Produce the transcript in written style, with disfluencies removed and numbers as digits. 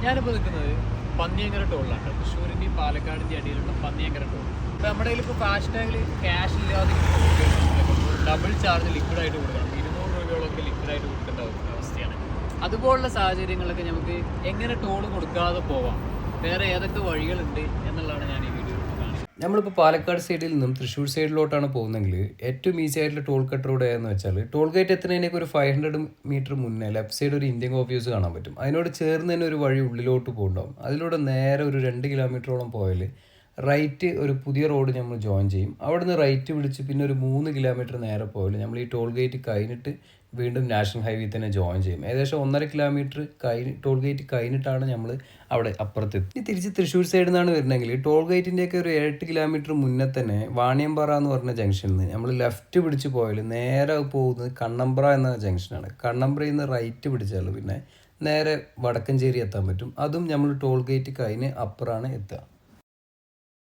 ഞാനിപ്പോൾ നിൽക്കുന്നത് പന്നിയങ്കര ടോളിലാണ്. തൃശ്ശൂരിൻ്റെയും പാലക്കാടിൻ്റെയും അടിയിലുള്ള പന്നിയങ്കര ടോൾ. ഇപ്പോൾ നമ്മുടെ കയ്യിൽ ഇപ്പോൾ ഫാസ്ടാഗിൽ ക്യാഷ് ഇല്ലാതെ ഡബിൾ ചാർജ് ലിക്വിഡായിട്ട് കൊടുക്കണം. 200 രൂപയോളമൊക്കെ ലിക്വിഡായിട്ട് കൊടുക്കേണ്ട അവസ്ഥയാണ്. അതുപോലുള്ള സാഹചര്യങ്ങളിലൊക്കെ നമുക്ക് എങ്ങനെ ടോൾ കൊടുക്കാതെ പോവാം, വേറെ ഏതൊക്കെ വഴികളുണ്ട് എന്നുള്ളതാണ് ഞാൻ ഈ വീഡിയോ കാണിക്കുന്നത്. നമ്മളിപ്പോൾ പാലക്കാട് സൈഡിൽ നിന്നും തൃശ്ശൂർ സൈഡിലോട്ടാണ് പോകുന്നതെങ്കിൽ ഏറ്റവും ഈസി ആയിട്ടുള്ള ടോൾ കട്ട് റോഡ് ഏതെന്ന് വെച്ചാൽ, ടോൾ ഗേറ്റ് എത്തുന്നതിനേക്ക് ഒരു 500 മീറ്റർ മുന്നേ ലെഫ്റ്റ് സൈഡ് ഒരു ഇന്ത്യൻ ഓഫീസ് കാണാൻ പറ്റും. അതിനോട് ചേർന്ന് തന്നെ ഒരു വഴി ഉള്ളിലോട്ട് പോകുന്നുണ്ടാവും. അതിലൂടെ നേരെ ഒരു 2 കിലോമീറ്ററോളം പോയാൽ റൈറ്റ് ഒരു പുതിയ റോഡ് നമ്മൾ ജോയിൻ ചെയ്യും. അവിടെ നിന്ന് റൈറ്റ് പിടിച്ച് പിന്നെ ഒരു 3 കിലോമീറ്റർ നേരെ പോയാൽ നമ്മൾ ഈ ടോൾ ഗേറ്റ് കഴിഞ്ഞിട്ട് വീണ്ടും നാഷണൽ ഹൈവേ തന്നെ ജോയിൻ ചെയ്യും. ഏകദേശം 1.5 കിലോമീറ്റർ ടോൾ ഗേറ്റ് കഴിഞ്ഞിട്ടാണ് നമ്മൾ അവിടെ അപ്പുറത്തെത്തും. ഇനി തിരിച്ച് തൃശ്ശൂർ സൈഡിൽ നിന്നാണ് വരുന്നതെങ്കിൽ ടോൾ ഗേറ്റിൻ്റെയൊക്കെ ഒരു 8 കിലോമീറ്റർ മുന്നേ തന്നെ വാണിയമ്പാറ എന്ന് പറഞ്ഞ ജംഗ്ഷനിൽ നിന്ന് നമ്മൾ ലെഫ്റ്റ് പിടിച്ച് പോയാൽ നേരെ പോകുന്നത് കണ്ണമ്പ്ര എന്ന ജംഗ്ഷനാണ്. കണ്ണമ്പ്രയിൽ നിന്ന് റൈറ്റ് പിടിച്ചാൽ പിന്നെ നേരെ വടക്കഞ്ചേരി എത്താൻ പറ്റും. അതും നമ്മൾ ടോൾ ഗേറ്റ് കഴിഞ്ഞ് അപ്പുറമാണ് എത്തുക.